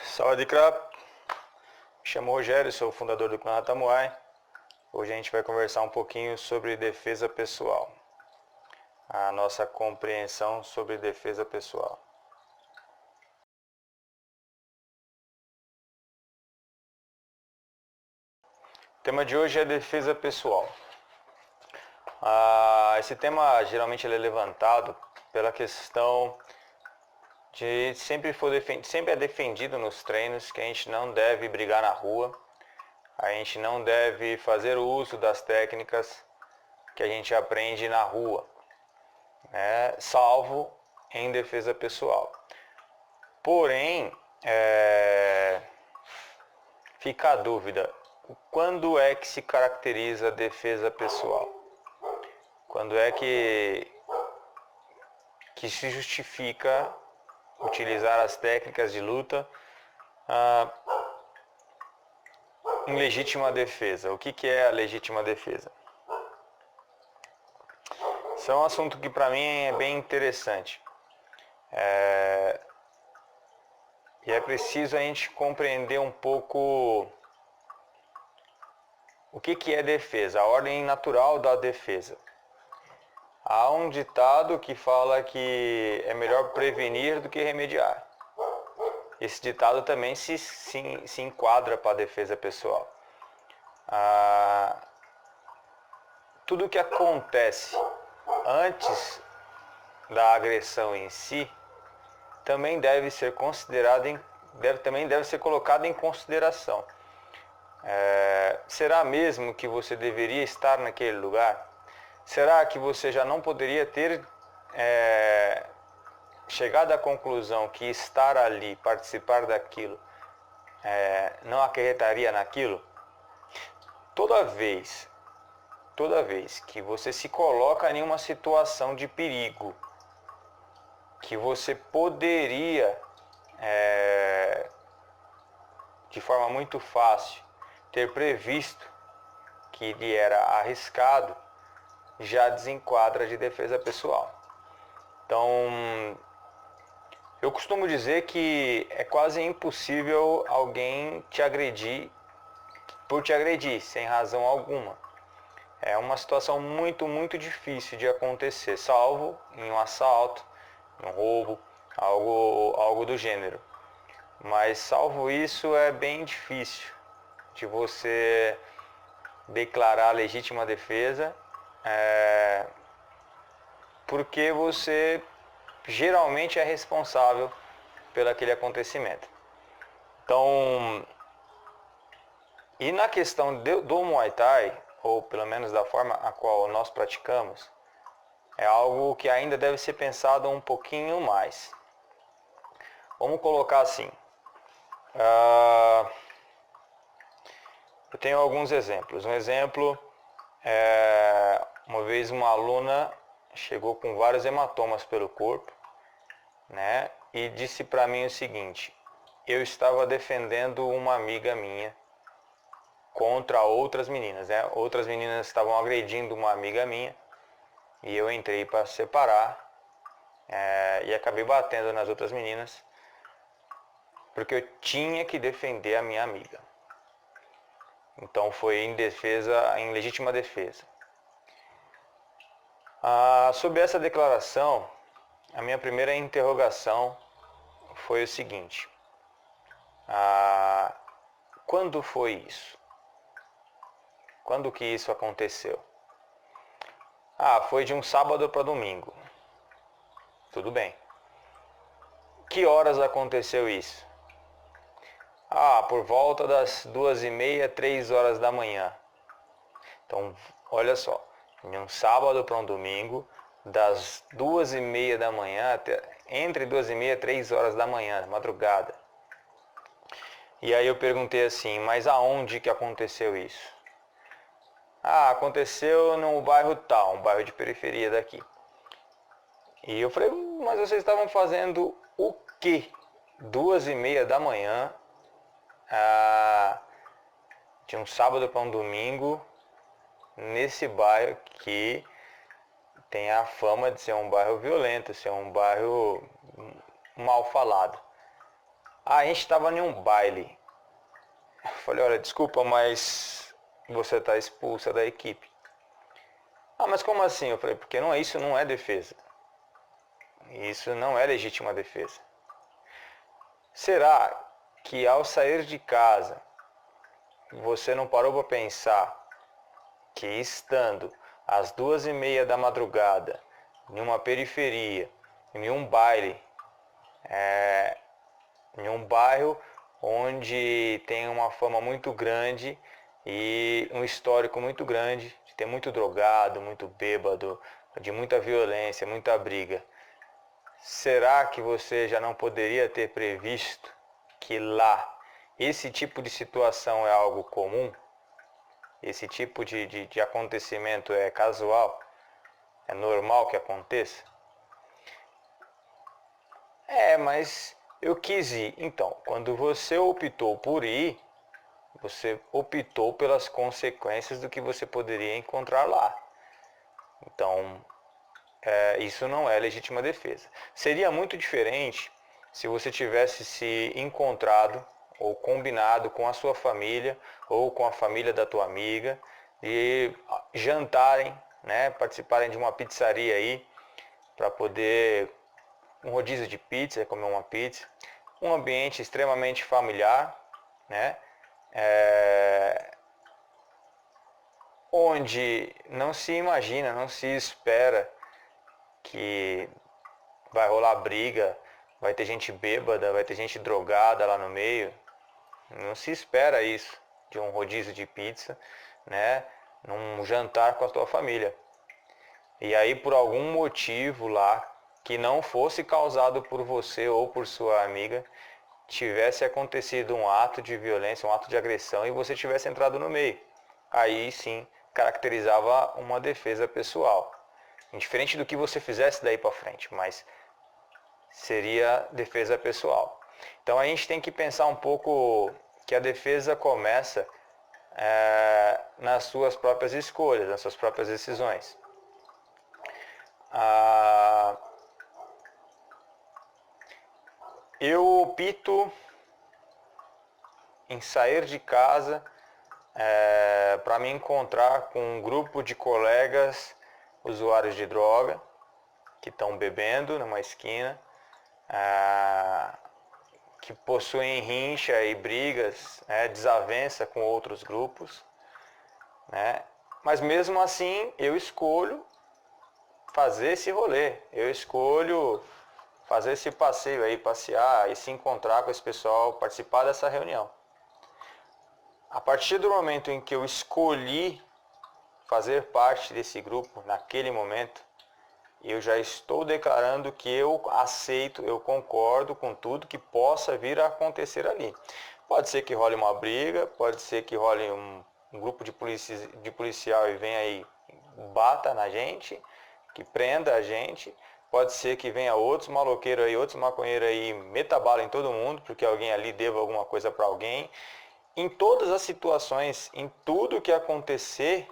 Salve Krap, me chamo Rogério, sou o fundador do clã Ratamuai. Hoje a gente vai conversar um pouquinho sobre defesa pessoal, a nossa compreensão sobre defesa pessoal. O tema de hoje é defesa pessoal. Esse tema geralmente ele é levantado pela questão de sempre é defendido nos treinos que a gente não deve brigar na rua, a gente não deve fazer uso das técnicas que a gente aprende na rua, salvo em defesa pessoal. Porém, fica a dúvida, quando é que se caracteriza a defesa pessoal? Quando é que se justifica utilizar as técnicas de luta em legítima defesa? O que é a legítima defesa? Isso é um assunto que para mim é bem interessante. E é preciso a gente compreender um pouco o que é defesa, a ordem natural da defesa. Há um ditado que fala que é melhor prevenir do que remediar. Esse ditado também se enquadra para a defesa pessoal. Tudo o que acontece antes da agressão em si também deve ser considerado, também deve ser colocado em consideração. Será mesmo que você deveria estar naquele lugar? Será que você já não poderia ter chegado à conclusão que estar ali, participar daquilo, não acarretaria naquilo? Toda vez que você se coloca em uma situação de perigo, que você poderia, de forma muito fácil, ter previsto que ele era arriscado, já desenquadra de defesa pessoal. Então, eu costumo dizer que é quase impossível alguém te agredir por te agredir, sem razão alguma. É uma situação muito, muito difícil de acontecer, salvo em um assalto, um roubo, algo do gênero. Mas salvo isso é bem difícil de você declarar legítima defesa, porque você geralmente é responsável pelo aquele acontecimento. Então, e na questão do Muay Thai, ou pelo menos da forma a qual nós praticamos, é algo que ainda deve ser pensado um pouquinho mais. Vamos colocar assim. Eu tenho alguns exemplos. Um exemplo é uma vez uma aluna chegou com vários hematomas pelo corpo, e disse para mim o seguinte: eu estava defendendo uma amiga minha contra outras meninas, Outras meninas estavam agredindo uma amiga minha e eu entrei para separar e acabei batendo nas outras meninas porque eu tinha que defender a minha amiga. Então foi em legítima defesa. Sobre essa declaração, a minha primeira interrogação foi o seguinte: quando foi isso? Quando que isso aconteceu? Foi de um sábado para domingo. Tudo bem. Que horas aconteceu isso? Por volta das 2h30, 3 horas da manhã. Então, olha só, de um sábado para um domingo, das 2h30 da manhã, entre 2h30 e 3 horas da manhã, madrugada. E aí eu perguntei assim, mas aonde que aconteceu isso? Aconteceu no bairro tal, um bairro de periferia daqui. E eu falei, mas vocês estavam fazendo o quê? 2h30 da manhã, de um sábado para um domingo, nesse bairro que tem a fama de ser um bairro violento, ser um bairro mal falado. a gente estava em um baile. Eu falei, olha, desculpa, mas você está expulsa da equipe. Ah, mas como assim? Eu falei, porque isso não é defesa. Isso não é legítima defesa. Será que ao sair de casa, você não parou para pensar que estando às 2:30 da madrugada, em uma periferia, em um baile, em um bairro onde tem uma fama muito grande e um histórico muito grande, de ter muito drogado, muito bêbado, de muita violência, muita briga. Será que você já não poderia ter previsto que lá esse tipo de situação é algo comum? Esse tipo de acontecimento é casual? É normal que aconteça? Mas eu quis ir. Então, quando você optou por ir, você optou pelas consequências do que você poderia encontrar lá. Então, isso não é legítima defesa. Seria muito diferente se você tivesse se encontrado ou combinado com a sua família ou com a família da tua amiga e jantarem, né, participarem de uma pizzaria aí para poder um rodízio de pizza, comer uma pizza, um ambiente extremamente familiar, né, onde não se imagina, não se espera que vai rolar briga, vai ter gente bêbada, vai ter gente drogada lá no meio. Não se espera isso de um rodízio de pizza, né? Num jantar com a tua família. E aí, por algum motivo lá, que não fosse causado por você ou por sua amiga, tivesse acontecido um ato de violência, um ato de agressão e você tivesse entrado no meio. Aí sim, caracterizava uma defesa pessoal. Indiferente do que você fizesse daí para frente, mas seria defesa pessoal. Então a gente tem que pensar um pouco que a defesa começa nas suas próprias escolhas, nas suas próprias decisões. Eu opto em sair de casa para me encontrar com um grupo de colegas usuários de droga que estão bebendo numa esquina, que possuem rincha e brigas, desavença com outros grupos, né? Mas mesmo assim eu escolho fazer esse rolê, eu escolho fazer esse passeio aí, passear e se encontrar com esse pessoal, participar dessa reunião. A partir do momento em que eu escolhi fazer parte desse grupo, naquele momento, eu já estou declarando que eu aceito, eu concordo com tudo que possa vir a acontecer ali. Pode ser que role uma briga, pode ser que role um grupo de policial e venha aí, bata na gente, que prenda a gente. Pode ser que venha outros maloqueiros aí, outros maconheiros aí, meta bala em todo mundo, porque alguém ali deva alguma coisa para alguém. Em todas as situações, em tudo que acontecer,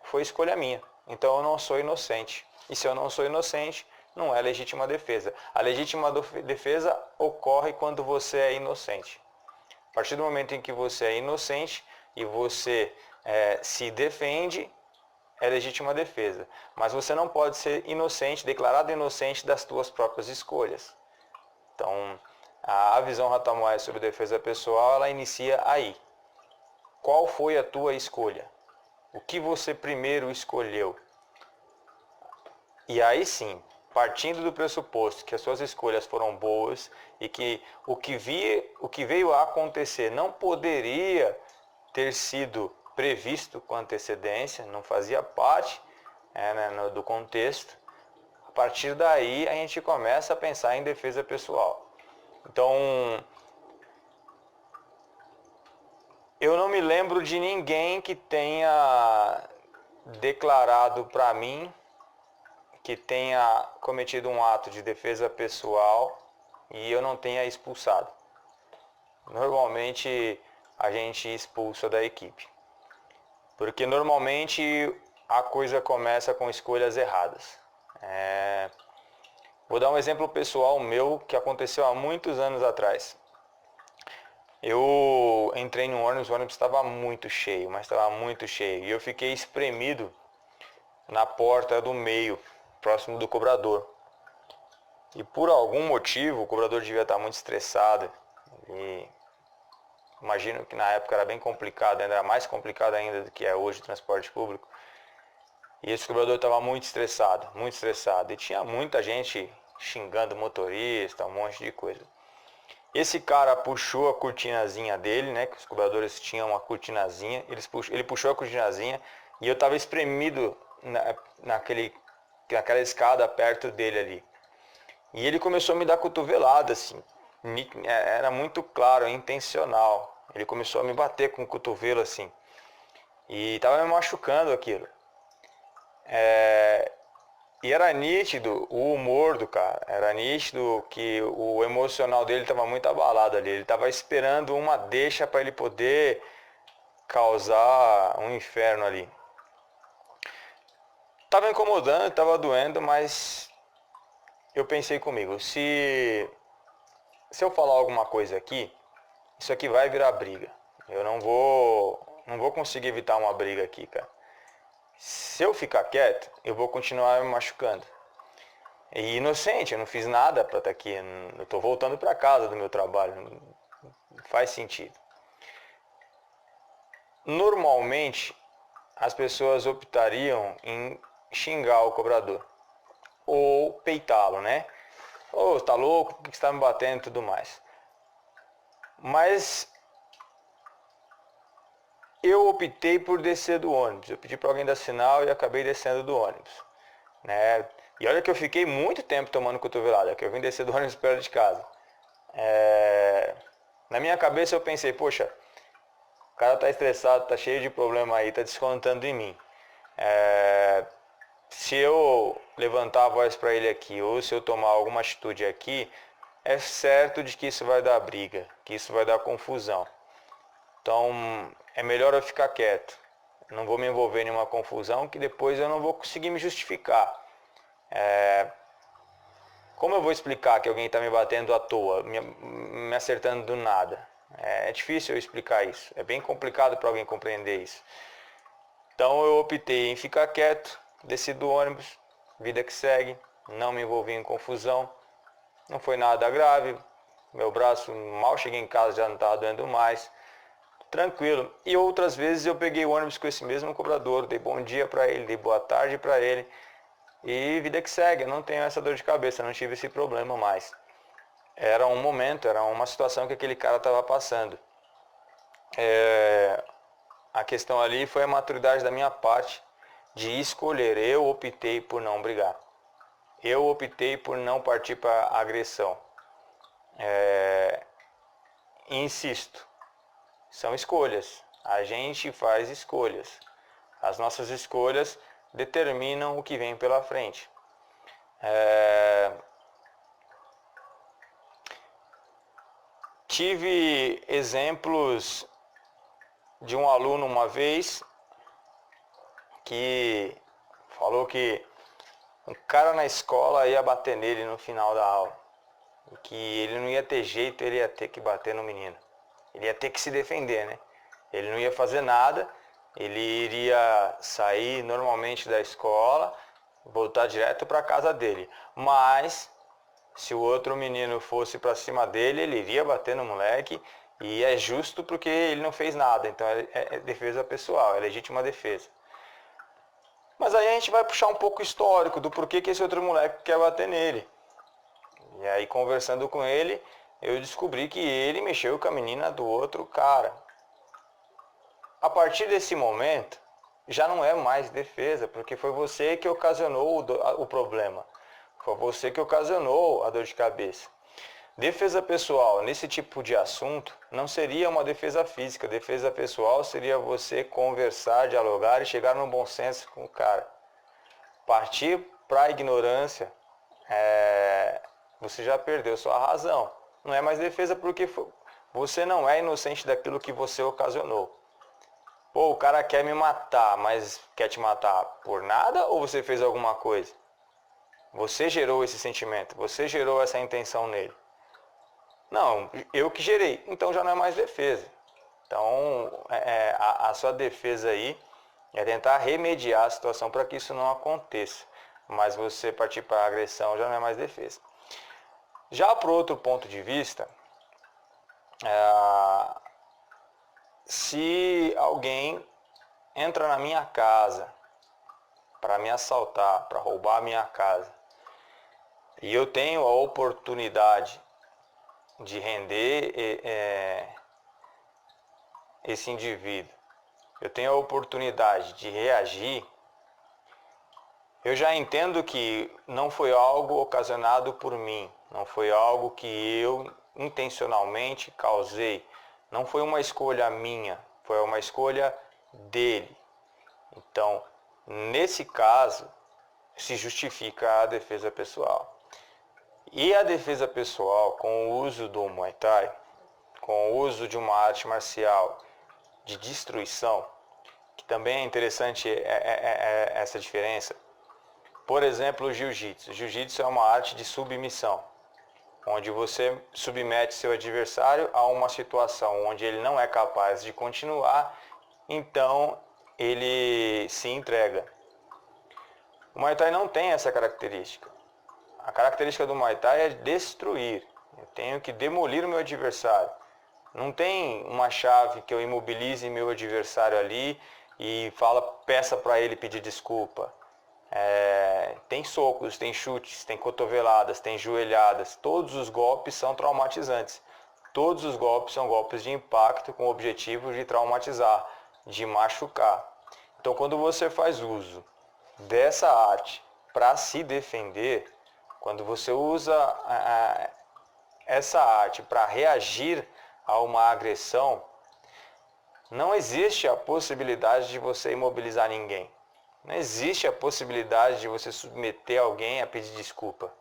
foi escolha minha. Então eu não sou inocente. E se eu não sou inocente, não é legítima defesa. A legítima defesa ocorre quando você é inocente. A partir do momento em que você é inocente e você se defende, é legítima defesa. Mas você não pode ser inocente, declarado inocente das suas próprias escolhas. Então, a visão Ratamoai sobre defesa pessoal, ela inicia aí. Qual foi a tua escolha? O que você primeiro escolheu? E aí sim, partindo do pressuposto que as suas escolhas foram boas e que o que veio a acontecer não poderia ter sido previsto com antecedência, não fazia parte do contexto, a partir daí a gente começa a pensar em defesa pessoal. Então, eu não me lembro de ninguém que tenha declarado para mim que tenha cometido um ato de defesa pessoal e eu não tenha expulsado. Normalmente a gente expulsa da equipe, porque normalmente a coisa começa com escolhas erradas. Vou dar um exemplo pessoal meu que aconteceu há muitos anos atrás. Eu entrei no ônibus, o ônibus estava muito cheio, mas estava muito cheio. E eu fiquei espremido na porta do meio, próximo do cobrador. E por algum motivo, o cobrador devia estar muito estressado. E imagino que na época era bem complicado, ainda era mais complicado ainda do que é hoje o transporte público. E esse cobrador estava muito estressado, muito estressado. E tinha muita gente xingando o motorista, um monte de coisa. Esse cara puxou a cortinazinha dele, né? Que os cobradores tinham uma cortinazinha. Ele puxou a cortinazinha e eu estava espremido naquela escada perto dele ali. E ele começou a me dar cotovelada, assim. Era muito claro, intencional. Ele começou a me bater com o cotovelo, assim. E estava me machucando aquilo. E era nítido o humor do cara. Era nítido que o emocional dele estava muito abalado ali. Ele estava esperando uma deixa para ele poder causar um inferno ali. Tava incomodando, tava doendo, mas eu pensei comigo, se eu falar alguma coisa aqui, isso aqui vai virar briga. Eu não vou conseguir evitar uma briga aqui, cara. Se eu ficar quieto, eu vou continuar me machucando. E inocente, eu não fiz nada para estar aqui. Eu estou voltando para casa do meu trabalho. Não faz sentido. Normalmente, as pessoas optariam em xingar o cobrador. Ou peitá-lo, né? Ô, tá louco? Por que você está me batendo e tudo mais? Mas eu optei por descer do ônibus. Eu pedi para alguém dar sinal e acabei descendo do ônibus, né? E olha que eu fiquei muito tempo tomando cotovelada, que eu vim descer do ônibus perto de casa. Na minha cabeça eu pensei, poxa, o cara tá estressado, tá cheio de problema aí, tá descontando em mim. Se eu levantar a voz para ele aqui, ou se eu tomar alguma atitude aqui, é certo de que isso vai dar briga, que isso vai dar confusão. Então é melhor eu ficar quieto. Não vou me envolver em uma confusão que depois eu não vou conseguir me justificar. Como eu vou explicar que alguém está me batendo à toa, me acertando do nada? É difícil eu explicar isso. É bem complicado para alguém compreender isso. Então eu optei em ficar quieto, desci do ônibus, vida que segue, não me envolvi em confusão. Não foi nada grave. Meu braço, mal cheguei em casa, já não estava doendo mais. Tranquilo. E outras vezes eu peguei o ônibus com esse mesmo cobrador, dei bom dia para ele, dei boa tarde para ele. E vida que segue, eu não tenho essa dor de cabeça, não tive esse problema mais. Era um momento, era uma situação que aquele cara estava passando. A questão ali foi a maturidade da minha parte de escolher. Eu optei por não brigar. Eu optei por não partir para agressão. Insisto, são escolhas. A gente faz escolhas. As nossas escolhas determinam o que vem pela frente. Tive exemplos de um aluno uma vez que falou que um cara na escola ia bater nele no final da aula. E que ele não ia ter jeito, ele ia ter que bater no menino. Ele ia ter que se defender, né? Ele não ia fazer nada, ele iria sair normalmente da escola, voltar direto para casa dele. Mas se o outro menino fosse para cima dele, ele iria bater no moleque, e é justo porque ele não fez nada. Então é defesa pessoal, é legítima defesa. Mas aí a gente vai puxar um pouco o histórico do porquê que esse outro moleque quer bater nele. E aí conversando com ele, eu descobri que ele mexeu com a menina do outro cara. A partir desse momento, já não é mais defesa, porque foi você que ocasionou o problema. Foi você que ocasionou a dor de cabeça. Defesa pessoal, nesse tipo de assunto, não seria uma defesa física. Defesa pessoal seria você conversar, dialogar e chegar num bom senso com o cara. Partir para a ignorância, você já perdeu sua razão. Não é mais defesa porque você não é inocente daquilo que você ocasionou. Pô, o cara quer me matar, mas quer te matar por nada ou você fez alguma coisa? Você gerou esse sentimento, você gerou essa intenção nele. Não, eu que gerei, então já não é mais defesa. Então, a sua defesa aí é tentar remediar a situação para que isso não aconteça. Mas você partir para a agressão já não é mais defesa. Já por outro ponto de vista, se alguém entra na minha casa para me assaltar, para roubar a minha casa, e eu tenho a oportunidade de render esse indivíduo, eu tenho a oportunidade de reagir, eu já entendo que não foi algo ocasionado por mim, não foi algo que eu intencionalmente causei, não foi uma escolha minha, foi uma escolha dele. Então, nesse caso, se justifica a defesa pessoal. E a defesa pessoal, com o uso do Muay Thai, com o uso de uma arte marcial de destruição, que também é interessante essa diferença. Por exemplo, o Jiu-Jitsu. O Jiu-Jitsu é uma arte de submissão, onde você submete seu adversário a uma situação onde ele não é capaz de continuar, então ele se entrega. O Muay Thai não tem essa característica. A característica do Muay Thai é destruir. Eu tenho que demolir o meu adversário. Não tem uma chave que eu imobilize meu adversário ali e peça para ele pedir desculpa. Tem socos, tem chutes, tem cotoveladas, tem joelhadas. Todos os golpes são traumatizantes. Todos os golpes são golpes de impacto com o objetivo de traumatizar, de machucar. Então, quando você faz uso dessa arte para se defender, quando você usa essa arte para reagir a uma agressão, não existe a possibilidade de você imobilizar ninguém. Não existe a possibilidade de você submeter alguém a pedir desculpa.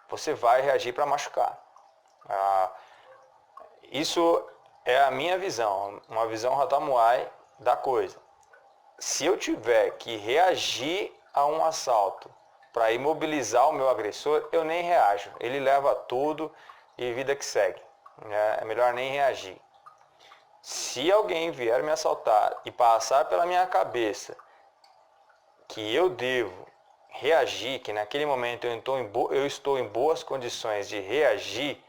Você vai reagir para machucar. Isso é a minha visão, uma visão Hatha Muay da coisa. Se eu tiver que reagir a um assalto para imobilizar o meu agressor, eu nem reajo. Ele leva tudo e vida que segue. É melhor nem reagir. Se alguém vier me assaltar e passar pela minha cabeça que eu devo reagir, que naquele momento eu estou em boas condições de reagir,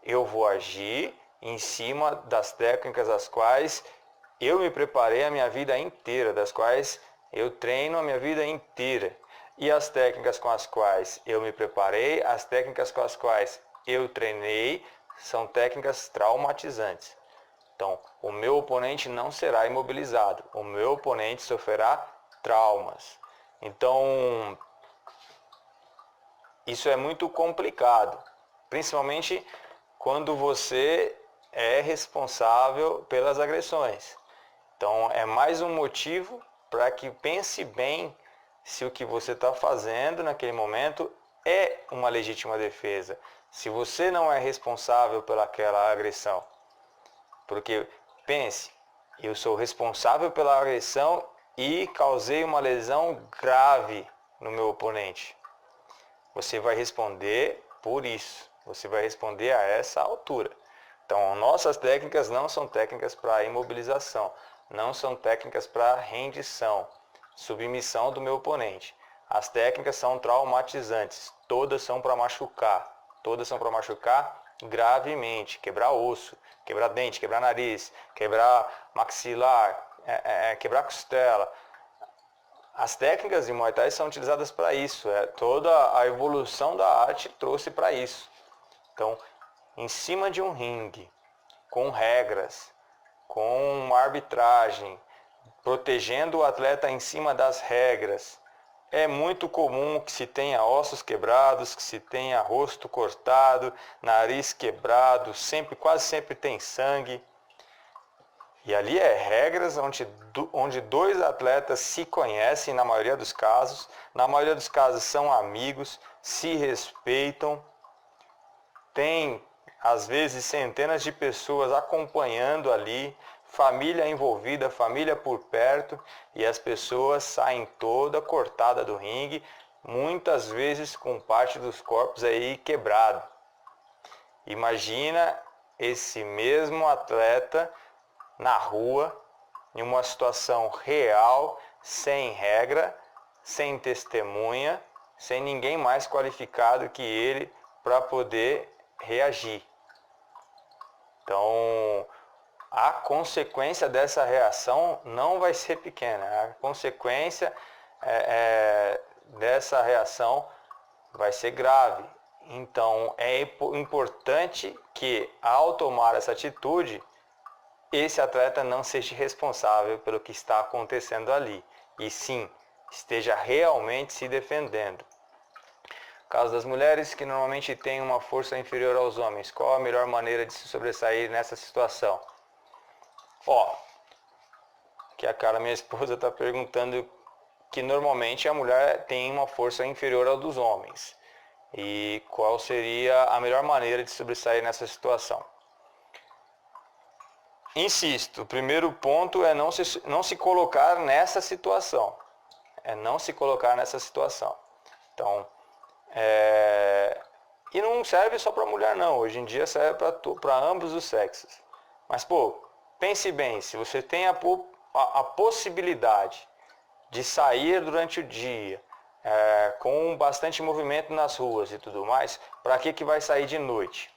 eu vou agir em cima das técnicas as quais eu me preparei a minha vida inteira, das quais eu treino a minha vida inteira. E as técnicas com as quais eu me preparei, as técnicas com as quais eu treinei, são técnicas traumatizantes. Então, o meu oponente não será imobilizado, o meu oponente sofrerá traumas. Então, isso é muito complicado, principalmente quando você é responsável pelas agressões. Então, é mais um motivo para que pense bem se o que você está fazendo naquele momento é uma legítima defesa. Se você não é responsável pelaquela agressão. Porque, pense, eu sou responsável pela agressão e causei uma lesão grave no meu oponente. Você vai responder por isso. Você vai responder a essa altura. Então, nossas técnicas não são técnicas para imobilização. Não são técnicas para rendição, submissão do meu oponente. As técnicas são traumatizantes. Todas são para machucar. Todas são para machucar gravemente. Quebrar osso, quebrar dente, quebrar nariz, quebrar maxilar, quebrar costela. As técnicas de Muay Thai são utilizadas para isso. Toda a evolução da arte trouxe para isso. Então, em cima de um ringue, com regras, com uma arbitragem, protegendo o atleta em cima das regras, é muito comum que se tenha ossos quebrados, que se tenha rosto cortado, nariz quebrado, quase sempre tem sangue. E ali regras onde dois atletas se conhecem na maioria dos casos são amigos, se respeitam, tem às vezes centenas de pessoas acompanhando ali, família envolvida, família por perto, e as pessoas saem toda cortada do ringue, muitas vezes com parte dos corpos aí quebrado. Imagina esse mesmo atleta na rua, em uma situação real, sem regra, sem testemunha, sem ninguém mais qualificado que ele para poder reagir. Então, a consequência dessa reação não vai ser pequena. A consequência dessa reação vai ser grave. Então, é importante que, ao tomar essa atitude, esse atleta não seja responsável pelo que está acontecendo ali, e sim, esteja realmente se defendendo. No caso das mulheres, que normalmente têm uma força inferior aos homens, qual a melhor maneira de se sobressair nessa situação? Que a cara minha esposa está perguntando que normalmente a mulher tem uma força inferior ao dos homens. E qual seria a melhor maneira de sobressair nessa situação? Insisto, o primeiro ponto é não se colocar nessa situação. É não se colocar nessa situação. Então, e não serve só para mulher não, hoje em dia serve para ambos os sexos. Mas, pense bem, se você tem a possibilidade de sair durante o dia, com bastante movimento nas ruas e tudo mais, para que vai sair de noite?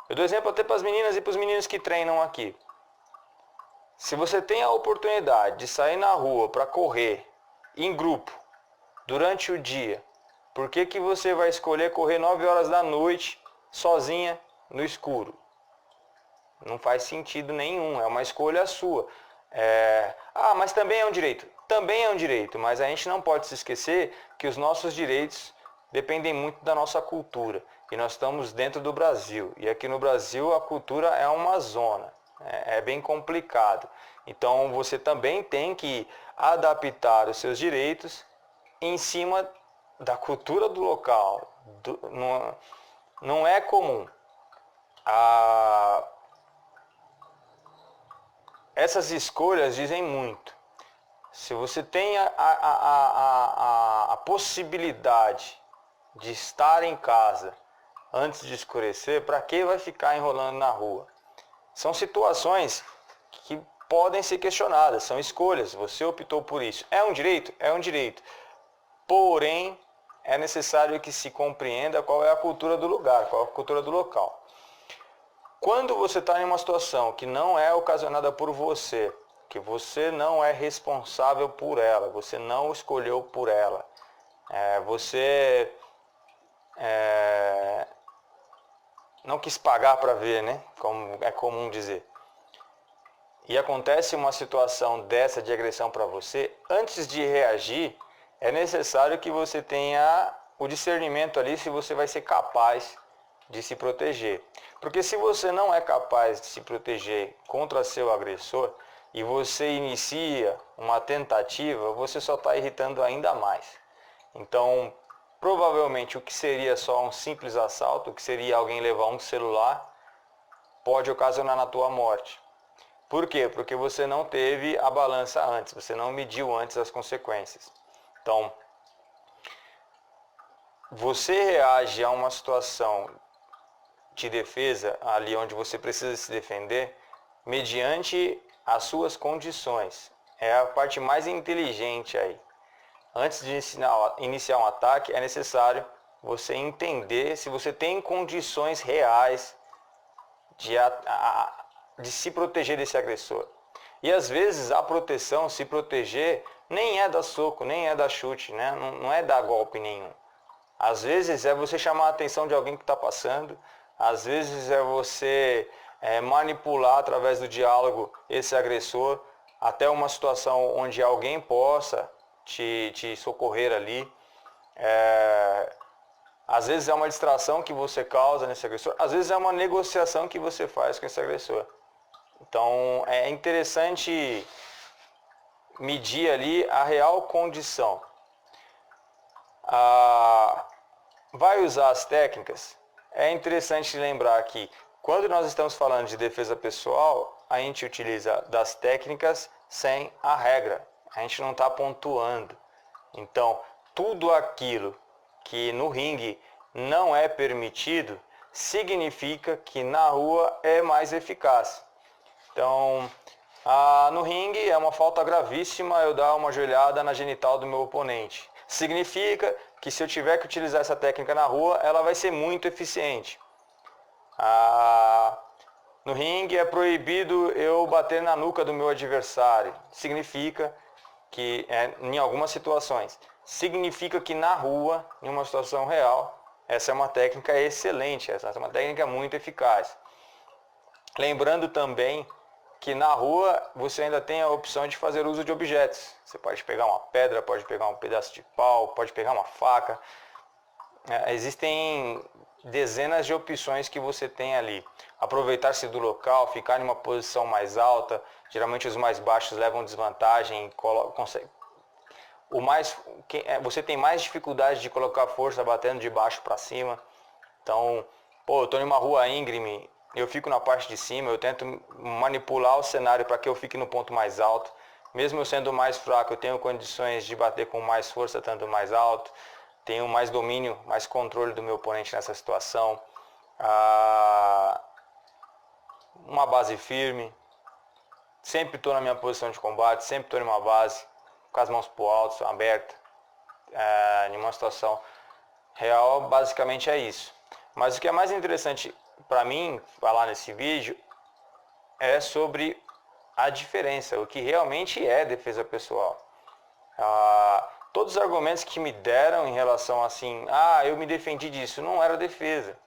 Eu dou exemplo até para as meninas e para os meninos que treinam aqui. Se você tem a oportunidade de sair na rua para correr em grupo durante o dia, por que você vai escolher correr 9 horas da noite sozinha no escuro? Não faz sentido nenhum, é uma escolha sua. Mas também é um direito. Também é um direito, mas a gente não pode se esquecer que os nossos direitos dependem muito da nossa cultura. E nós estamos dentro do Brasil. E aqui no Brasil a cultura é uma zona. É bem complicado. Então você também tem que adaptar os seus direitos em cima da cultura do local. Não é comum. Essas escolhas dizem muito. Se você tem a possibilidade de estar em casa antes de escurecer, para que vai ficar enrolando na rua? São situações que podem ser questionadas, são escolhas, você optou por isso. É um direito? É um direito. Porém, é necessário que se compreenda qual é a cultura do lugar, qual é a cultura do local. Quando você está em uma situação que não é ocasionada por você, que você não é responsável por ela, você não escolheu por ela, você não quis pagar para ver, né? Como é comum dizer. E acontece uma situação dessa de agressão para você, antes de reagir, é necessário que você tenha o discernimento ali se você vai ser capaz de se proteger. Porque se você não é capaz de se proteger contra seu agressor e você inicia uma tentativa, você só está irritando ainda mais. Então, provavelmente o que seria só um simples assalto, o que seria alguém levar um celular, pode ocasionar na tua morte. Por quê? Porque você não teve a balança antes, você não mediu antes as consequências. Então, você reage a uma situação de defesa, ali onde você precisa se defender, mediante as suas condições. É a parte mais inteligente aí. Antes de iniciar um ataque, é necessário você entender se você tem condições reais de se proteger desse agressor. E às vezes a proteção, se proteger, nem é dar soco, nem é dar chute, né? Não é dar golpe nenhum. Às vezes é você chamar a atenção de alguém que está passando, às vezes é você manipular através do diálogo esse agressor até uma situação onde alguém possa te socorrer ali. Às vezes é uma distração que você causa nesse agressor, às vezes é uma negociação que você faz com esse agressor. Então é interessante medir ali a real condição. Vai usar as técnicas? É interessante lembrar que quando nós estamos falando de defesa pessoal, a gente utiliza das técnicas sem a regra. A gente não está pontuando. Então, tudo aquilo que no ringue não é permitido, significa que na rua é mais eficaz. Então, no ringue é uma falta gravíssima eu dar uma joelhada na genital do meu oponente. Significa que se eu tiver que utilizar essa técnica na rua, ela vai ser muito eficiente. No ringue é proibido eu bater na nuca do meu adversário. Significa que, em algumas situações, significa que na rua, em uma situação real, essa é uma técnica excelente, essa é uma técnica muito eficaz. Lembrando também que na rua você ainda tem a opção de fazer uso de objetos. Você pode pegar uma pedra, pode pegar um pedaço de pau, pode pegar uma faca. Existem dezenas de opções que você tem ali. Aproveitar-se do local, ficar em uma posição mais alta. Geralmente os mais baixos levam desvantagem. Você tem mais dificuldade de colocar força batendo de baixo para cima. Então, eu estou em uma rua íngreme, eu fico na parte de cima, eu tento manipular o cenário para que eu fique no ponto mais alto. Mesmo eu sendo mais fraco, eu tenho condições de bater com mais força, tanto mais alto. Tenho mais domínio, mais controle do meu oponente nessa situação. Uma base firme. Sempre estou na minha posição de combate, sempre estou em uma base, com as mãos para o alto, aberta. Em uma situação real, basicamente é isso. Mas o que é mais interessante para mim falar nesse vídeo é sobre a diferença, o que realmente é defesa pessoal. Todos os argumentos que me deram em relação assim, eu me defendi disso, não era defesa.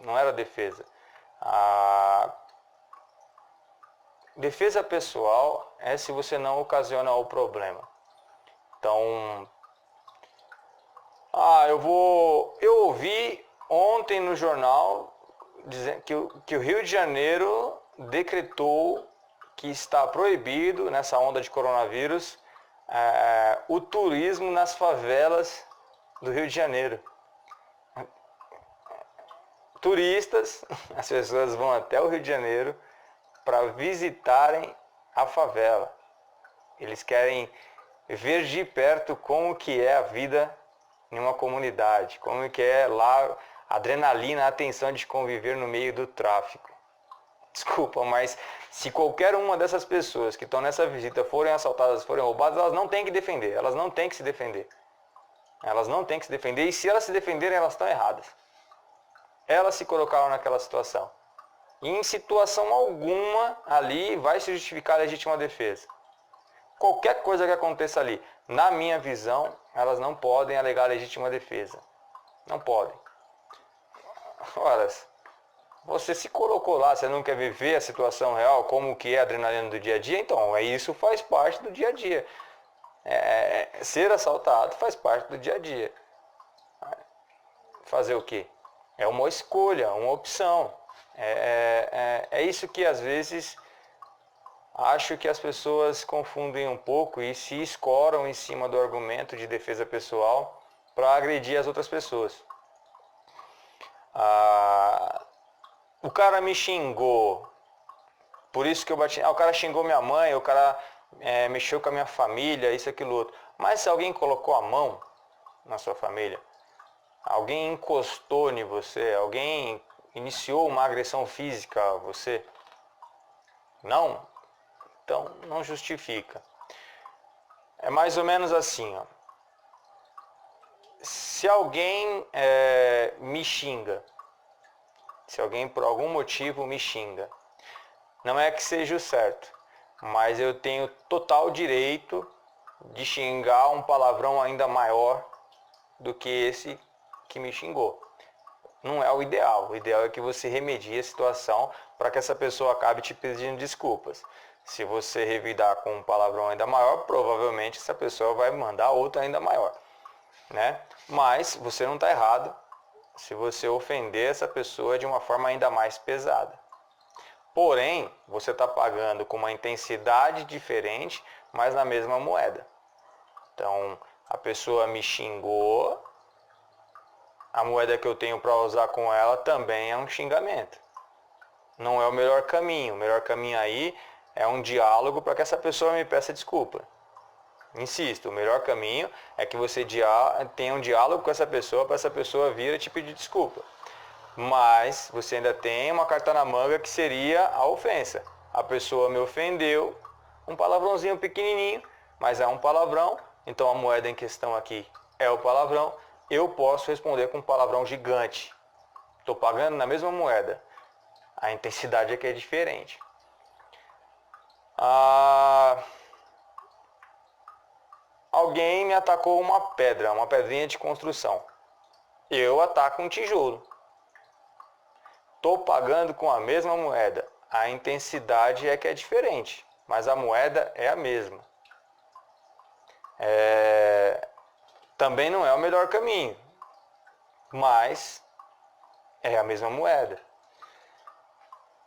Não era defesa. Defesa pessoal é se você não ocasiona o problema. Então, eu ouvi ontem no jornal dizendo que o Rio de Janeiro decretou que está proibido, nessa onda de coronavírus, o turismo nas favelas do Rio de Janeiro. Turistas, as pessoas vão até o Rio de Janeiro para visitarem a favela. Eles querem ver de perto como que é a vida em uma comunidade, como que é lá a adrenalina, a tensão de conviver no meio do tráfico. Desculpa, mas se qualquer uma dessas pessoas que estão nessa visita forem assaltadas, forem roubadas, elas não têm que defender, elas não têm que se defender. Elas não têm que se defender e se elas se defenderem, elas estão erradas. Elas se colocaram naquela situação. E em situação alguma ali vai se justificar a legítima defesa. Qualquer coisa que aconteça ali, na minha visão, elas não podem alegar legítima defesa. Não podem. Ora, você se colocou lá, você não quer viver a situação real, como que é a adrenalina do dia a dia, então isso faz parte do dia a dia. Ser assaltado faz parte do dia a dia. Fazer o quê? É uma escolha, uma opção. É isso que às vezes acho que as pessoas confundem um pouco e se escoram em cima do argumento de defesa pessoal para agredir as outras pessoas. O cara me xingou, por isso que eu bati. O cara xingou minha mãe, o cara mexeu com a minha família, isso, aquilo, outro. Mas se alguém colocou a mão na sua família, alguém encostou em você, alguém iniciou uma agressão física a você, não? Então não justifica. É mais ou menos assim, ó. Se alguém me xinga, se alguém por algum motivo me xinga, não é que seja o certo, mas eu tenho total direito de xingar um palavrão ainda maior do que esse que me xingou. Não é o ideal. O ideal é que você remedie a situação para que essa pessoa acabe te pedindo desculpas. Se você revidar com um palavrão ainda maior, provavelmente essa pessoa vai mandar outro ainda maior, né? Mas você não está errado se você ofender essa pessoa de uma forma ainda mais pesada. Porém, você está pagando com uma intensidade diferente, mas na mesma moeda. Então, a pessoa me xingou, a moeda que eu tenho para usar com ela também é um xingamento. Não é o melhor caminho. O melhor caminho aí é um diálogo para que essa pessoa me peça desculpa. Insisto, o melhor caminho é que você tenha um diálogo com essa pessoa para essa pessoa vir a te pedir desculpa. Mas você ainda tem uma carta na manga que seria a ofensa. A pessoa me ofendeu, um palavrãozinho pequenininho, mas é um palavrão, então a moeda em questão aqui é o palavrão. Eu posso responder com um palavrão gigante. Estou pagando na mesma moeda. A intensidade aqui é diferente. Alguém me atacou uma pedra, uma pedrinha de construção. Eu ataco um tijolo. Estou pagando com a mesma moeda. A intensidade é que é diferente, mas a moeda é a mesma. Também não é o melhor caminho, mas é a mesma moeda.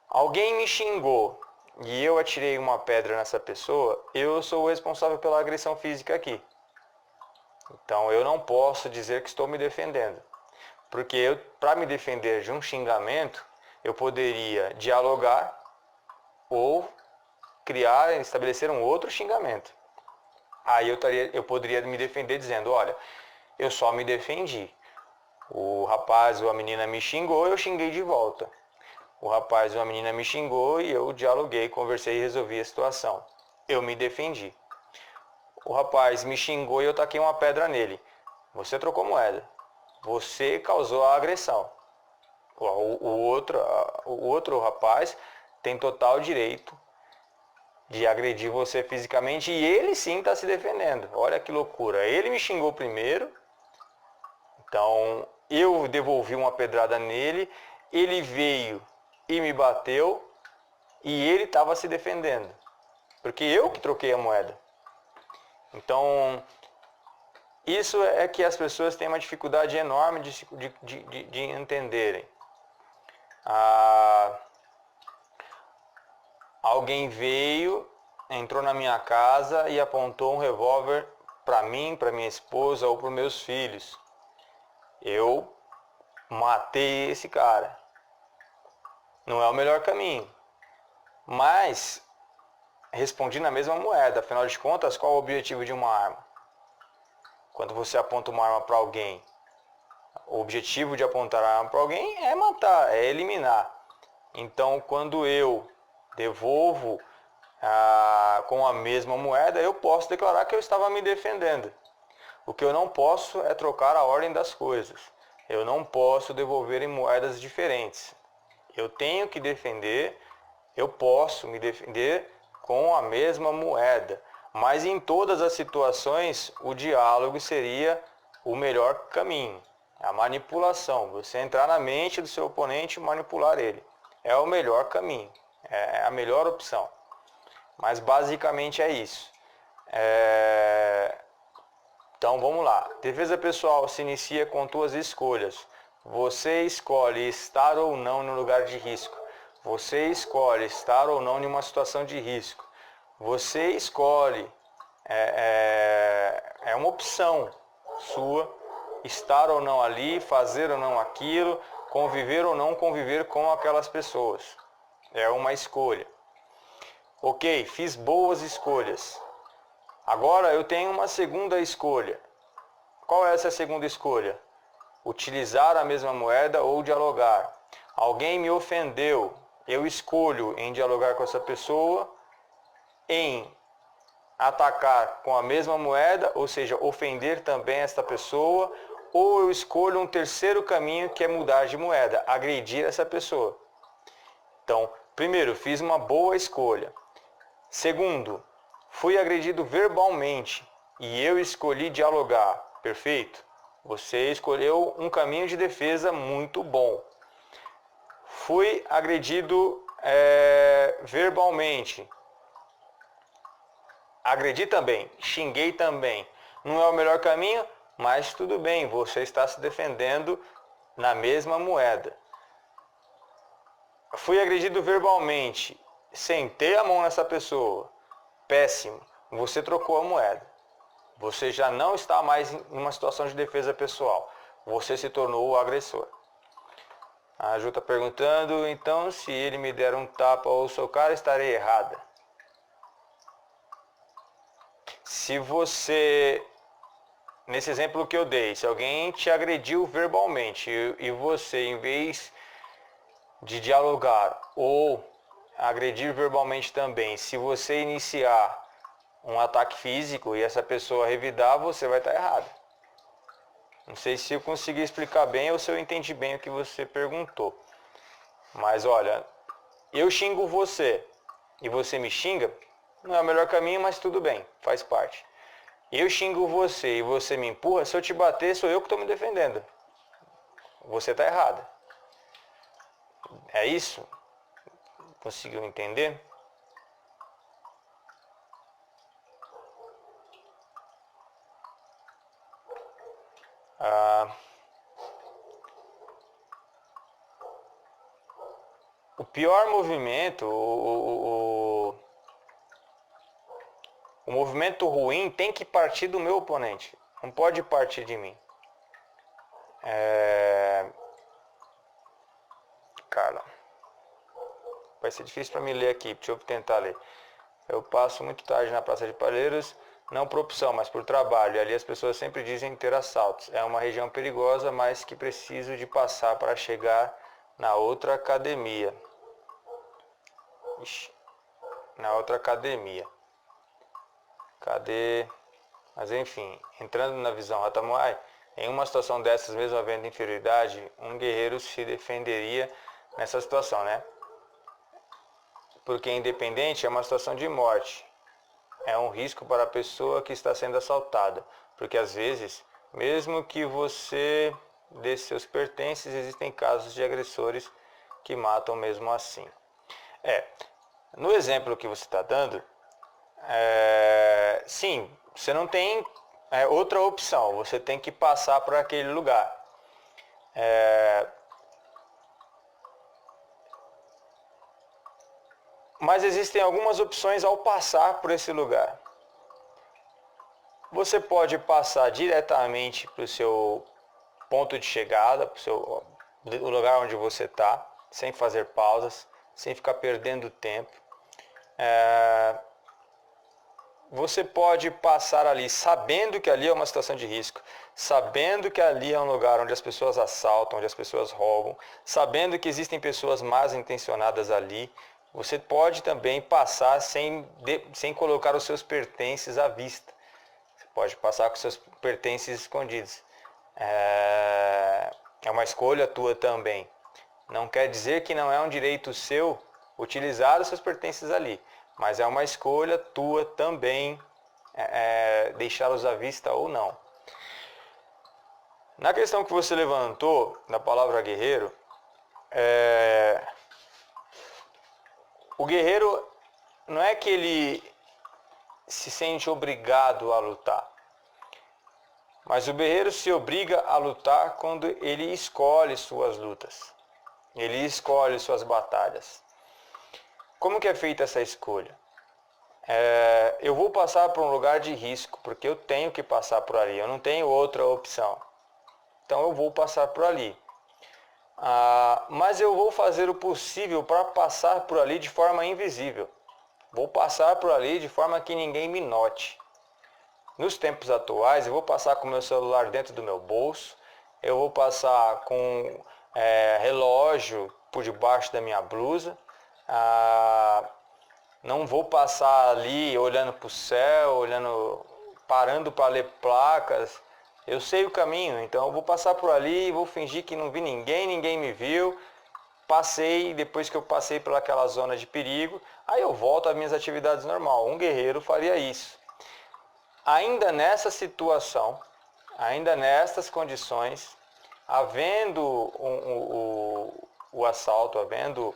Alguém me xingou e eu atirei uma pedra nessa pessoa, eu sou o responsável pela agressão física aqui. Então eu não posso dizer que estou me defendendo. Porque para me defender de um xingamento, eu poderia dialogar ou estabelecer um outro xingamento. Aí eu poderia me defender dizendo, olha, eu só me defendi. O rapaz ou a menina me xingou, eu xinguei de volta. O rapaz ou a menina me xingou e eu dialoguei, conversei e resolvi a situação. Eu me defendi. O rapaz me xingou e eu taquei uma pedra nele. Você trocou moeda. Você causou a agressão. O outro rapaz tem total direito de agredir você fisicamente e ele sim está se defendendo. Olha que loucura. Ele me xingou primeiro, então eu devolvi uma pedrada nele, ele veio e me bateu e ele estava se defendendo. Porque eu que troquei a moeda. Então, isso é que as pessoas têm uma dificuldade enorme de entenderem. Alguém veio, entrou na minha casa e apontou um revólver para mim, para minha esposa ou para os meus filhos. Eu matei esse cara. Não é o melhor caminho. Mas respondi na mesma moeda. Afinal de contas, qual é o objetivo de uma arma? Quando você aponta uma arma para alguém, o objetivo de apontar a arma para alguém é matar, é eliminar. Então, quando eu devolvo com a mesma moeda, eu posso declarar que eu estava me defendendo. O que eu não posso é trocar a ordem das coisas. Eu não posso devolver em moedas diferentes. Eu tenho que defender, eu posso me defender com a mesma moeda. Mas em todas as situações, o diálogo seria o melhor caminho. A manipulação, você entrar na mente do seu oponente e manipular ele. É o melhor caminho, é a melhor opção. Mas basicamente é isso. Então vamos lá. Defesa pessoal se inicia com tuas escolhas. Você escolhe estar ou não no lugar de risco. Você escolhe estar ou não em uma situação de risco. Você escolhe, é uma opção sua, estar ou não ali, fazer ou não aquilo, conviver ou não conviver com aquelas pessoas. É uma escolha. Ok, fiz boas escolhas. Agora eu tenho uma segunda escolha. Qual é essa segunda escolha? Utilizar a mesma moeda ou dialogar. Alguém me ofendeu. Eu escolho em dialogar com essa pessoa, em atacar com a mesma moeda, ou seja, ofender também esta pessoa, ou eu escolho um terceiro caminho que é mudar de moeda, agredir essa pessoa. Então, primeiro, fiz uma boa escolha. Segundo, fui agredido verbalmente e eu escolhi dialogar. Perfeito? Você escolheu um caminho de defesa muito bom. Fui agredido verbalmente. Agredi também, xinguei também. Não é o melhor caminho, mas tudo bem, você está se defendendo na mesma moeda. Fui agredido verbalmente, sentei a mão nessa pessoa. Péssimo, você trocou a moeda. Você já não está mais em uma situação de defesa pessoal. Você se tornou o agressor. A Ju está perguntando, então se ele me der um tapa ou socar, estarei errada. Se você, nesse exemplo que eu dei, se alguém te agrediu verbalmente e você, em vez de dialogar ou agredir verbalmente também, se você iniciar um ataque físico e essa pessoa revidar, você vai estar errado. Não sei se eu consegui explicar bem ou se eu entendi bem o que você perguntou. Mas olha, eu xingo você e você me xinga, não é o melhor caminho, mas tudo bem, faz parte. Eu xingo você e você me empurra, se eu te bater, sou eu que estou me defendendo. Você está errado. É isso? Conseguiu entender? O pior movimento, o movimento ruim tem que partir do meu oponente, não pode partir de mim. Carla, vai ser difícil para mim ler aqui, deixa eu tentar ler. Eu passo muito tarde na Praça de Palheiros, não por opção, mas por trabalho. E ali as pessoas sempre dizem ter assaltos. É uma região perigosa, mas que preciso de passar para chegar na outra academia. Ixi, na outra academia. Cadê? Mas enfim, entrando na visão Ratamuai, em uma situação dessas, mesmo havendo inferioridade, um guerreiro se defenderia nessa situação, né? Porque independente é uma situação de morte. É um risco para a pessoa que está sendo assaltada. Porque às vezes, mesmo que você dê seus pertences, existem casos de agressores que matam mesmo assim. No exemplo que você está dando, sim, você não tem outra opção, você tem que passar por aquele lugar. Mas existem algumas opções ao passar por esse lugar. Você pode passar diretamente para o seu ponto de chegada, para o lugar onde você está, sem fazer pausas, sem ficar perdendo tempo. Você pode passar ali sabendo que ali é uma situação de risco, sabendo que ali é um lugar onde as pessoas assaltam, onde as pessoas roubam, sabendo que existem pessoas mal intencionadas ali. Você pode também passar sem colocar os seus pertences à vista. Você pode passar com seus pertences escondidos. É uma escolha tua também. Não quer dizer que não é um direito seu utilizar os seus pertences ali, mas é uma escolha tua também deixá-los à vista ou não. Na questão que você levantou, da palavra guerreiro, o guerreiro não é que ele se sente obrigado a lutar, mas o guerreiro se obriga a lutar quando ele escolhe suas lutas, ele escolhe suas batalhas. Como que é feita essa escolha? Eu vou passar por um lugar de risco, porque eu tenho que passar por ali, eu não tenho outra opção. Então eu vou passar por ali. Mas eu vou fazer o possível para passar por ali de forma invisível. Vou passar por ali de forma que ninguém me note. Nos tempos atuais, eu vou passar com o meu celular dentro do meu bolso, eu vou passar com relógio por debaixo da minha blusa, não vou passar ali olhando para o céu, parando para ler placas. Eu sei o caminho, então eu vou passar por ali, vou fingir que não vi ninguém, ninguém me viu. Passei, depois que eu passei pelaquela zona de perigo, aí eu volto às minhas atividades normais. Um guerreiro faria isso. Ainda nessa situação, ainda nestas condições, havendo o assalto, havendo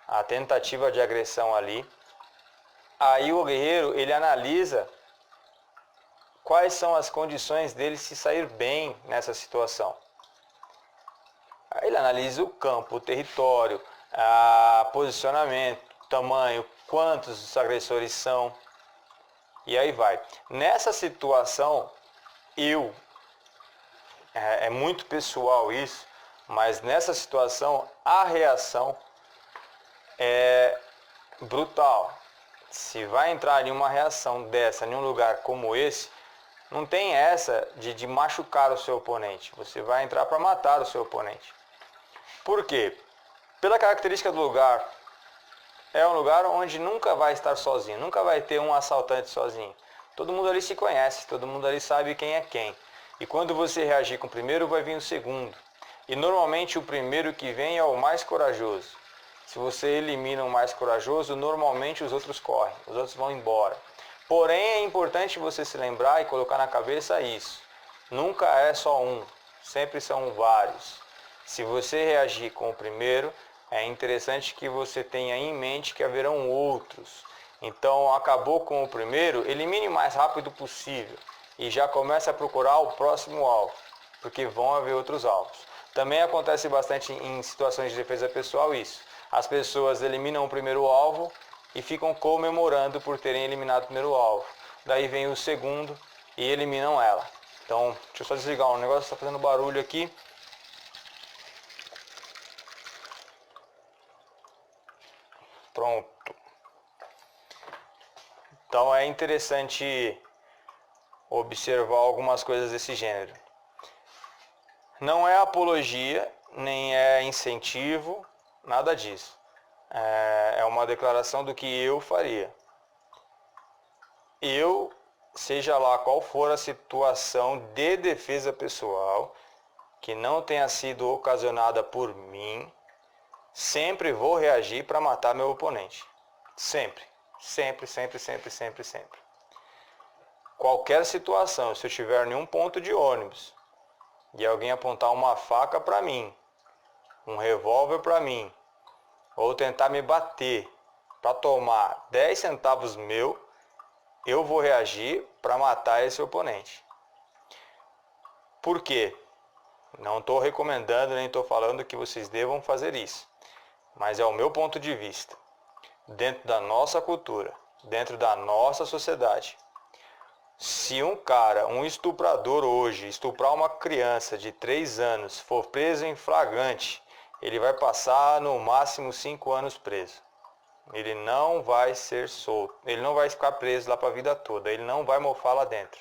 a tentativa de agressão ali, aí o guerreiro ele analisa quais são as condições dele se sair bem nessa situação. Aí ele analisa o campo, o território, posicionamento, tamanho, quantos os agressores são, e aí vai. Nessa situação, é muito pessoal isso, mas nessa situação a reação é brutal. Se vai entrar em uma reação dessa, em um lugar como esse, não tem essa de machucar o seu oponente. Você vai entrar para matar o seu oponente. Por quê? Pela característica do lugar, é um lugar onde nunca vai estar sozinho, nunca vai ter um assaltante sozinho. Todo mundo ali se conhece, todo mundo ali sabe quem é quem. E quando você reagir com o primeiro, vai vir o segundo. E normalmente o primeiro que vem é o mais corajoso. Se você elimina o mais corajoso, normalmente os outros correm, os outros vão embora. Porém, é importante você se lembrar e colocar na cabeça isso. Nunca é só um, sempre são vários. Se você reagir com o primeiro, é interessante que você tenha em mente que haverão outros. Então, acabou com o primeiro, elimine o mais rápido possível e já comece a procurar o próximo alvo, porque vão haver outros alvos. Também acontece bastante em situações de defesa pessoal isso. As pessoas eliminam o primeiro alvo e ficam comemorando por terem eliminado o primeiro alvo. Daí vem o segundo e eliminam ela. Então, deixa eu só desligar um negócio, está fazendo barulho aqui. Pronto. Então é interessante observar algumas coisas desse gênero. Não é apologia, nem é incentivo, nada disso. É uma declaração do que eu faria. Eu, seja lá qual for a situação de defesa pessoal, que não tenha sido ocasionada por mim, sempre vou reagir para matar meu oponente. Sempre. Sempre, sempre, sempre, sempre, sempre. Qualquer situação, se eu estiver em um ponto de ônibus e alguém apontar uma faca para mim, um revólver para mim, ou tentar me bater para tomar 10 centavos meu, eu vou reagir para matar esse oponente. Por quê? Não estou recomendando nem estou falando que vocês devam fazer isso, mas é o meu ponto de vista. Dentro da nossa cultura, dentro da nossa sociedade, se um cara, um estuprador hoje, estuprar uma criança de 3 anos, for preso em flagrante, ele vai passar no máximo 5 anos preso. Ele não vai ser solto, ele não vai ficar preso lá para a vida toda, ele não vai mofar lá dentro.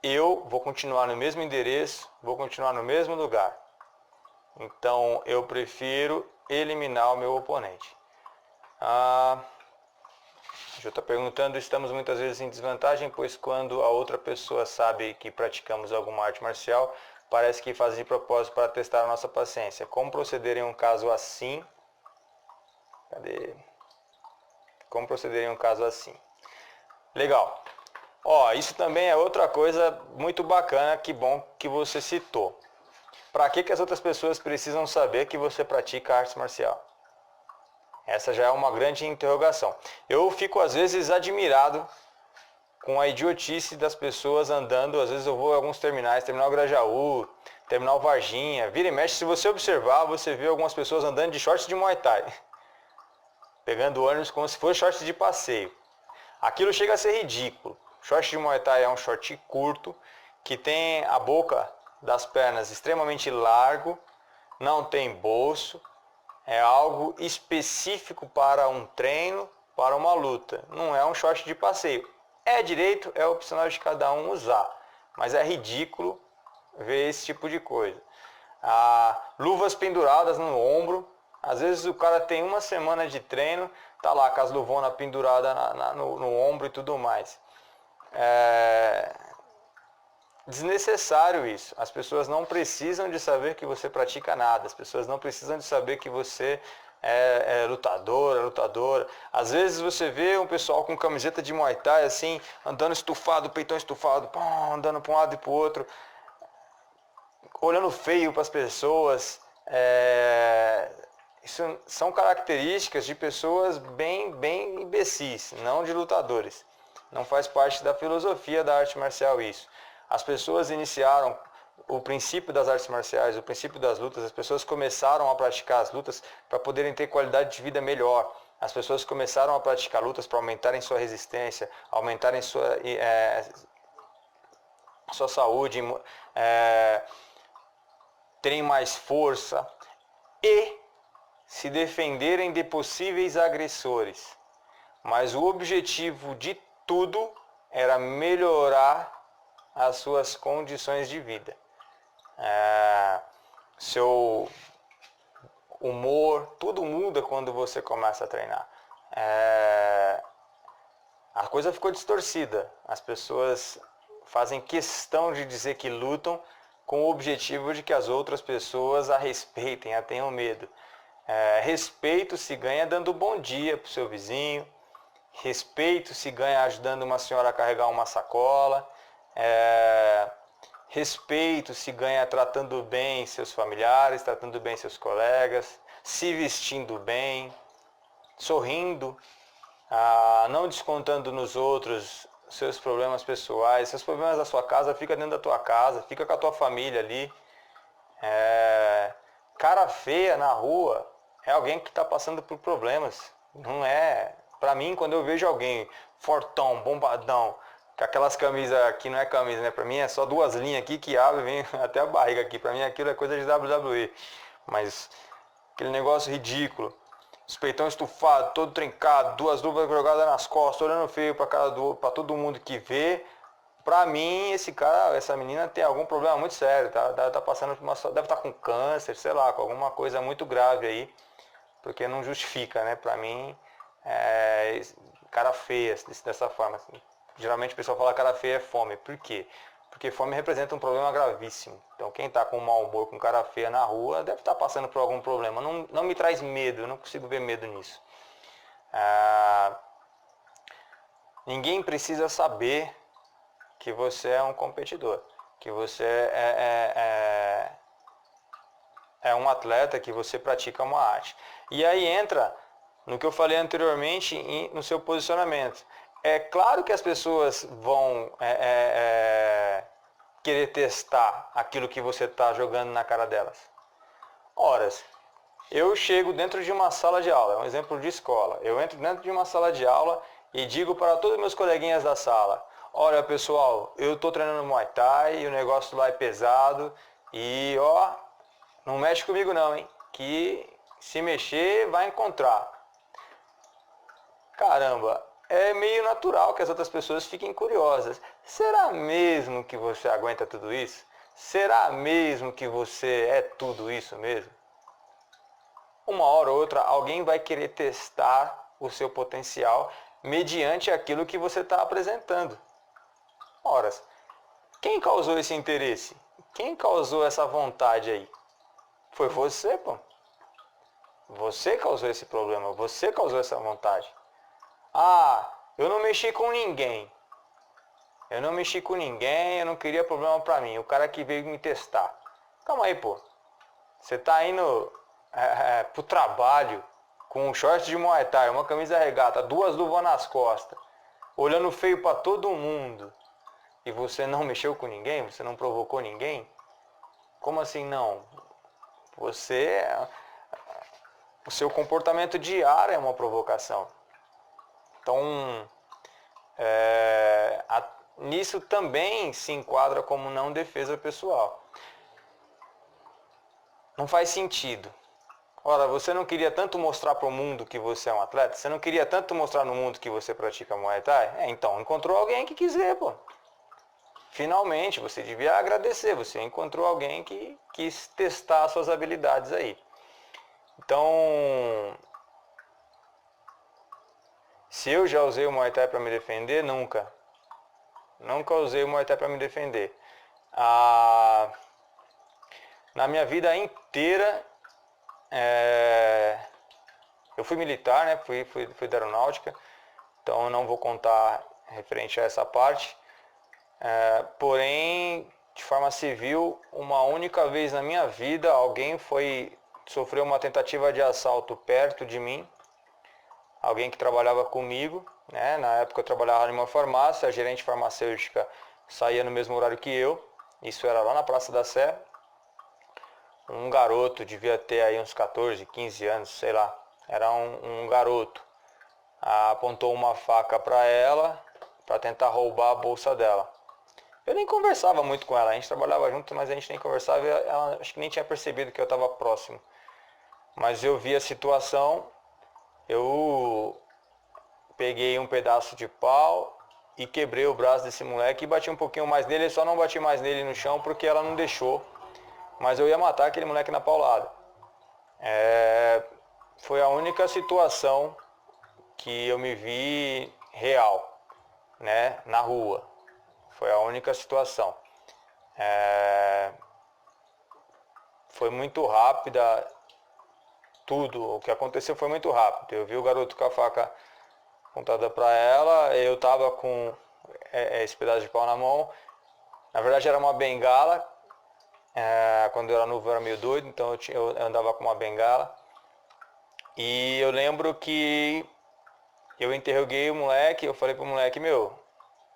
Eu vou continuar no mesmo endereço, vou continuar no mesmo lugar. Então eu prefiro eliminar o meu oponente. Já está perguntando, estamos muitas vezes em desvantagem, pois quando a outra pessoa sabe que praticamos alguma arte marcial, parece que faz de propósito para testar a nossa paciência. Como proceder em um caso assim? Como proceder em um caso assim? Legal. Isso também é outra coisa muito bacana, que bom que você citou. Para que as outras pessoas precisam saber que você pratica arte marcial? Essa já é uma grande interrogação. Eu fico às vezes admirado com a idiotice das pessoas andando. Às vezes eu vou a alguns terminais, terminal Grajaú, terminal Varginha, vira e mexe. Se você observar, você vê algumas pessoas andando de shorts de Muay Thai, pegando ônibus como se fosse shorts de passeio. Aquilo chega a ser ridículo. Short de Muay Thai é um short curto, que tem a boca das pernas extremamente largo, não tem bolso, é algo específico para um treino, para uma luta. Não é um short de passeio. É direito, é opcional de cada um usar, mas é ridículo ver esse tipo de coisa. Luvas penduradas no ombro. Às vezes o cara tem uma semana de treino, tá lá com as luvonas penduradas no ombro e tudo mais. Desnecessário isso. As pessoas não precisam de saber que você pratica nada. As pessoas não precisam de saber que você é lutadora. Às vezes você vê um pessoal com camiseta de Muay Thai assim, andando estufado, peitão estufado, andando para um lado e para o outro, olhando feio para as pessoas. Isso são características de pessoas bem imbecis, não de lutadores. Não faz parte da filosofia da arte marcial isso. As pessoas iniciaram o princípio das artes marciais, o princípio das lutas. As pessoas começaram a praticar as lutas para poderem ter qualidade de vida melhor. As pessoas começaram a praticar lutas para aumentarem sua resistência, aumentarem sua saúde, terem mais força e se defenderem de possíveis agressores. mas o objetivo de tudo era melhorar as suas condições de vida. Seu humor, tudo muda quando você começa a treinar. A coisa ficou distorcida. As pessoas fazem questão de dizer que lutam com o objetivo de que as outras pessoas a respeitem, a tenham medo. Respeito se ganha dando bom dia para o seu vizinho. Respeito se ganha ajudando uma senhora a carregar uma sacola. Respeito se ganha tratando bem seus familiares, tratando bem seus colegas, se vestindo bem, sorrindo, não descontando nos outros seus problemas pessoais. Seus problemas da sua casa, fica dentro da tua casa, fica com a tua família ali. Cara feia na rua é alguém que está passando por problemas. Não é... Pra mim, quando eu vejo alguém fortão, bombadão, com aquelas camisas que não é camisa, né? Pra mim é só duas linhas aqui que abre e vem até a barriga aqui. Pra mim aquilo é coisa de WWE. Mas aquele negócio ridículo. Os peitão estufado, todo trincado, duas luvas jogadas nas costas, olhando feio pra todo mundo que vê. Pra mim, esse cara, essa menina tem algum problema muito sério, tá passando por deve estar com câncer, sei lá, com alguma coisa muito grave aí, porque não justifica, né? Pra mim, cara feia dessa forma. Assim. Geralmente o pessoal fala cara feia é fome. Por quê? Porque fome representa um problema gravíssimo. Então quem está com mau humor, com cara feia na rua, deve estar passando por algum problema. Não me traz medo, eu não consigo ver medo nisso. Ninguém precisa saber que você é um competidor, que você é um atleta, que você pratica uma arte. E aí entra no que eu falei anteriormente no seu posicionamento. É claro que as pessoas vão querer testar aquilo que você está jogando na cara delas. Ora, eu chego dentro de uma sala de aula, é um exemplo de escola. Eu entro dentro de uma sala de aula e digo para todos os meus coleguinhas da sala: olha pessoal, eu estou treinando Muay Thai e o negócio lá é pesado e não mexe comigo não, hein? Que se mexer vai encontrar. Caramba, é meio natural que as outras pessoas fiquem curiosas. Será mesmo que você aguenta tudo isso? Será mesmo que você é tudo isso mesmo? Uma hora ou outra, alguém vai querer testar o seu potencial mediante aquilo que você está apresentando. Ora, quem causou esse interesse? Quem causou essa vontade aí? Foi você, pô. Você causou esse problema, você causou essa vontade. Eu não mexi com ninguém. Eu não mexi com ninguém, eu não queria problema pra mim. O cara que veio me testar. Calma aí, pô. Você tá indo pro trabalho com um short de Muay Thai, uma camisa regata, duas luvas nas costas, olhando feio pra todo mundo. E você não mexeu com ninguém? Você não provocou ninguém? Como assim não? O seu comportamento diário é uma provocação. Então, nisso também se enquadra como não defesa pessoal. Não faz sentido. Ora, você não queria tanto mostrar para o mundo que você é um atleta? Você não queria tanto mostrar no mundo que você pratica Muay Thai? Então, encontrou alguém que quiser, pô. Finalmente, você devia agradecer. Você encontrou alguém que quis testar suas habilidades aí. Então, se eu já usei o Muay Thai para me defender, nunca. Nunca usei o Muay Thai para me defender. Na minha vida inteira, eu fui militar, né? Fui da aeronáutica, então eu não vou contar referente a essa parte. Porém, de forma civil, uma única vez na minha vida, alguém sofreu uma tentativa de assalto perto de mim. Alguém que trabalhava comigo, né? Na época eu trabalhava em uma farmácia, a gerente farmacêutica saía no mesmo horário que eu. Isso era lá na Praça da Sé. Um garoto, devia ter aí uns 14, 15 anos, sei lá. Era um garoto. Apontou uma faca para ela, para tentar roubar a bolsa dela. Eu nem conversava muito com ela, a gente trabalhava junto, mas a gente nem conversava e ela acho que nem tinha percebido que eu estava próximo. Mas eu vi a situação, eu peguei um pedaço de pau e quebrei o braço desse moleque e bati um pouquinho mais nele. Eu só não bati mais nele no chão porque ela não deixou, mas eu ia matar aquele moleque na paulada. Foi a única situação que eu me vi real, né, na rua. Foi a única situação. Foi muito rápida, tudo o que aconteceu foi muito rápido. Eu vi o garoto com a faca apontada para ela, eu tava com esse pedaço de pau na mão. Na verdade era uma bengala, quando eu era novo eu era meio doido, então eu andava com uma bengala. E eu lembro que eu interroguei o moleque, eu falei pro moleque, meu,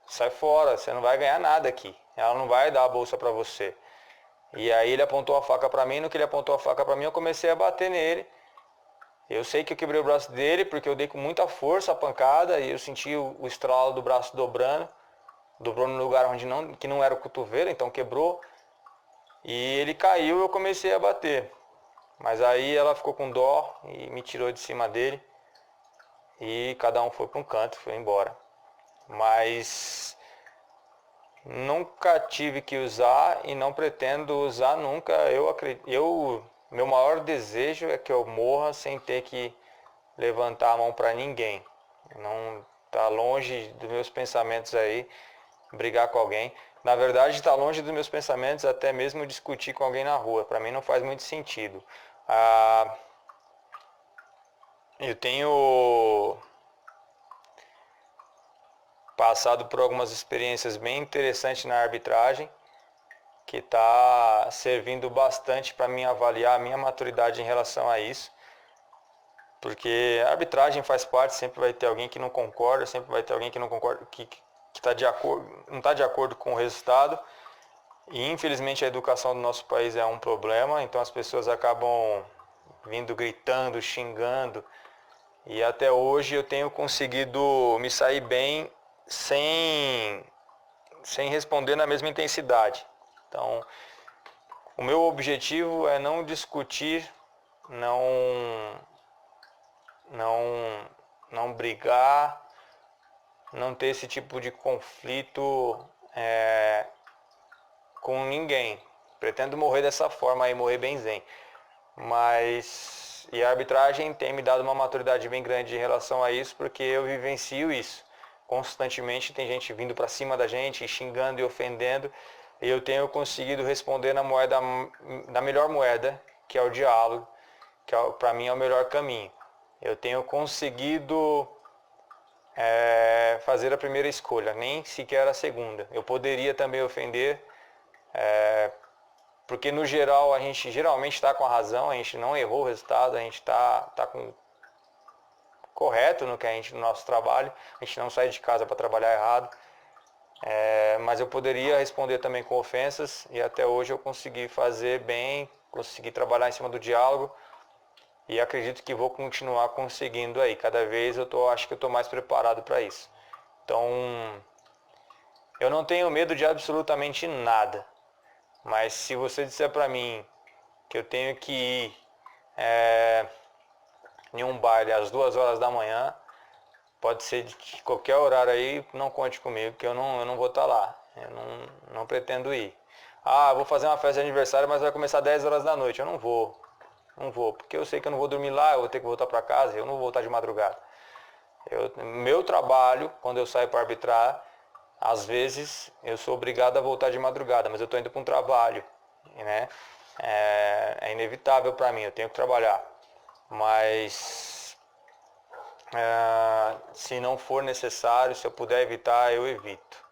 sai fora, você não vai ganhar nada aqui, ela não vai dar a bolsa pra você. E aí ele apontou a faca pra mim, no que ele apontou a faca pra mim eu comecei a bater nele. Eu sei que eu quebrei o braço dele porque eu dei com muita força a pancada e eu senti o estralo do braço dobrou no lugar que não era o cotovelo, então quebrou. E ele caiu e eu comecei a bater. Mas aí ela ficou com dó e me tirou de cima dele. E cada um foi para um canto, foi embora. Mas nunca tive que usar e não pretendo usar nunca. Meu maior desejo é que eu morra sem ter que levantar a mão para ninguém. Não tá longe dos meus pensamentos aí brigar com alguém. Na verdade, está longe dos meus pensamentos até mesmo discutir com alguém na rua. Para mim não faz muito sentido. Eu tenho passado por algumas experiências bem interessantes na arbitragem, que está servindo bastante para mim avaliar a minha maturidade em relação a isso. Porque a arbitragem faz parte, sempre vai ter alguém que não concorda, sempre vai ter alguém que não concorda, que não está de acordo com o resultado. E infelizmente a educação do nosso país é um problema, então as pessoas acabam vindo gritando, xingando. E até hoje eu tenho conseguido me sair bem sem responder na mesma intensidade. Então, o meu objetivo é não discutir, não brigar, não ter esse tipo de conflito com ninguém. Pretendo morrer dessa forma aí, morrer bem zen. E a arbitragem tem me dado uma maturidade bem grande em relação a isso, porque eu vivencio isso. Constantemente tem gente vindo para cima da gente, xingando e ofendendo, e eu tenho conseguido responder na melhor moeda, que é o diálogo, que para mim é o melhor caminho. Eu tenho conseguido fazer a primeira escolha, nem sequer a segunda. Eu poderia também ofender, porque no geral a gente geralmente está com a razão, a gente não errou o resultado, a gente está correto no nosso trabalho, a gente não sai de casa para trabalhar errado. Mas eu poderia responder também com ofensas e até hoje eu consegui fazer bem, consegui trabalhar em cima do diálogo e acredito que vou continuar conseguindo aí. Cada vez acho que eu estou mais preparado para isso. Então, eu não tenho medo de absolutamente nada. Mas se você disser para mim que eu tenho que ir em um baile às 2 horas da manhã, pode ser de qualquer horário aí, não conte comigo, que eu não vou estar lá. Eu não pretendo ir. Vou fazer uma festa de aniversário, mas vai começar às 10 horas da noite. Eu não vou, porque eu sei que eu não vou dormir lá, eu vou ter que voltar para casa, eu não vou voltar de madrugada. Meu trabalho, quando eu saio para arbitrar, às vezes eu sou obrigado a voltar de madrugada, mas eu estou indo para um trabalho, né? É inevitável para mim, eu tenho que trabalhar. Mas se não for necessário, se eu puder evitar, eu evito.